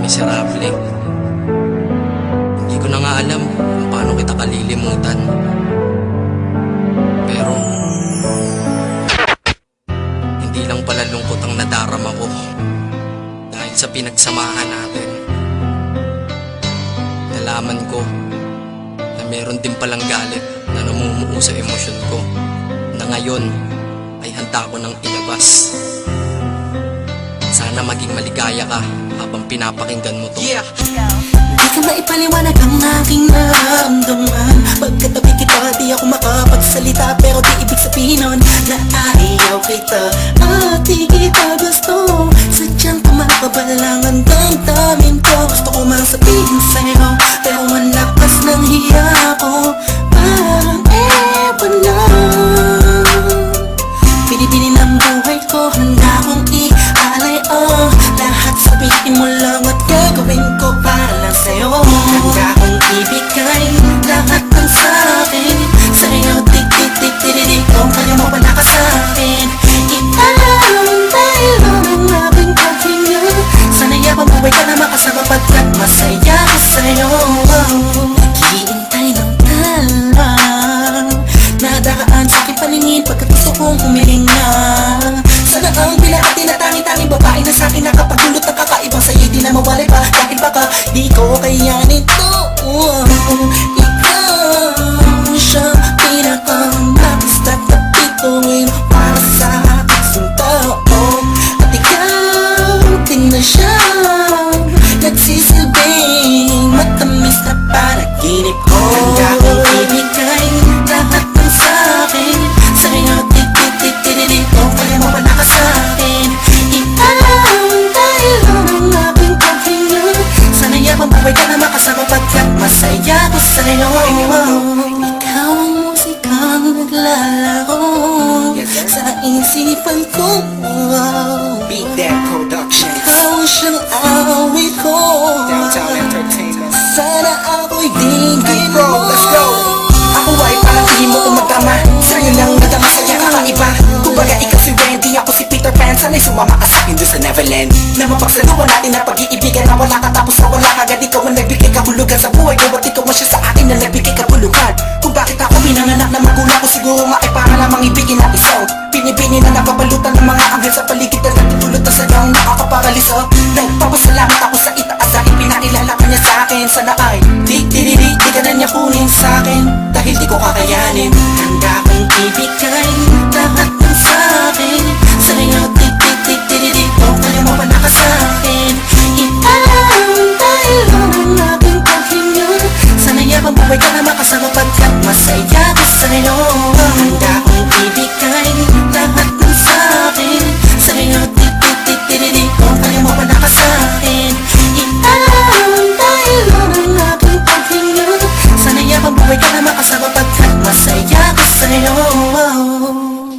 miserable. Hindi ko na nga alam kung paano kita kalilimutan. Pero hindi lang pala lungkot ang nadarama ko dahil sa pinagsamahan natin. Nalaman ko na meron din palang galit na namumuo sa emosyon ko na ngayon ay handa ko nang ilabas. Sana maging maligaya ka habang pinapakinggan mo to. Yeah. Di ko maipaliwanag ang aking nararamdaman. Pagkatabi kita, di ako makapagsalita. Pero di ibig sabihin nun na ayaw kita at di kita gusto. Sadyang kumakabalang ang damdamin ko. Gusto ko mang sabihin sa'yo, pero ang lakas ng hiya ko. Parang ewan lang. Pinipili ng buhay ko, handa kong i-alay lahat sabihin mo lang at gagawin ko para lang sa'yo. Handa kong ibigay lahat ng sa'kin sa'yo, tik-tik-tik-tik-tik. Kung kaya mo wala ka sa'kin, italang dahil ang aking paghinga. Sana'y abang buhay ka na makasama pagkat masaya ko sa'yo. Naghihintay ng talang nadaan sa'king paningin pagkat gusto kong humiling na. Sana ang pinakati na tangi-tanging babae na sa'kin nakapagdulot ng kakaibang sa'yo di na mawalay pa. Dahil baka di ko kayanin to. Ikaw siya pinakang nakistat na pituin para sa aking tao. At ikaw din na siya nagsisilbing matamis na panaginip ko. Handa kong ibigay lahat ng sa'kin sa'yo, tik-tik-tik-tik-tik. Kung kaya mo wala ka sa'kin, italang dahil ang aking paghinga. Sana'y abang buhay ka na makasama pagkat masaya ko sa'yo. Ikaw ang musikang naglalaro sa isipan ko. Beat That Production, Ikaw siyang awit ko. Downtown Entertainment. Sana ako'y digin Hey mo. bro, let's go. Ako ay parang hindi mo umatama. Sa'yo lang nadama sa'yo kakaiba. Kumbaga ikaw si Wendy, ako si Peter Pan. Sana'y sumama ka sa'kin dun sa Neverland. Na mapagsaluhan natin na pag-iibigan na wala ka tapos na wala ka. Agad ikaw ang nagbigay kabulugan sa buhay ko. At ikaw man siya sa akin na nagbigay kabulugan. Kung bakit ako pinanganak na magulang ko, siguro nga ay para lamang ibigin na isang pinibini na napabalutan ng mga anghel sa paligid na nagtutulot na sadyang nakakaparaliso. Nagpapasalamat ako sa itaas dahil pinakilala ka niya sa'kin. Sana ay di ka na niya kunin sa'kin dahil di ko kakayanin. Handa kong ibigay lahat ng sa'kin sa'yo, tik-tik-tik-tik-tik. Kung kaya mo wala ka sa'kin, italang dahil ang aking paghinga. Sana'y abang buhay ka na makasama pagkat masaya ko sa'yo.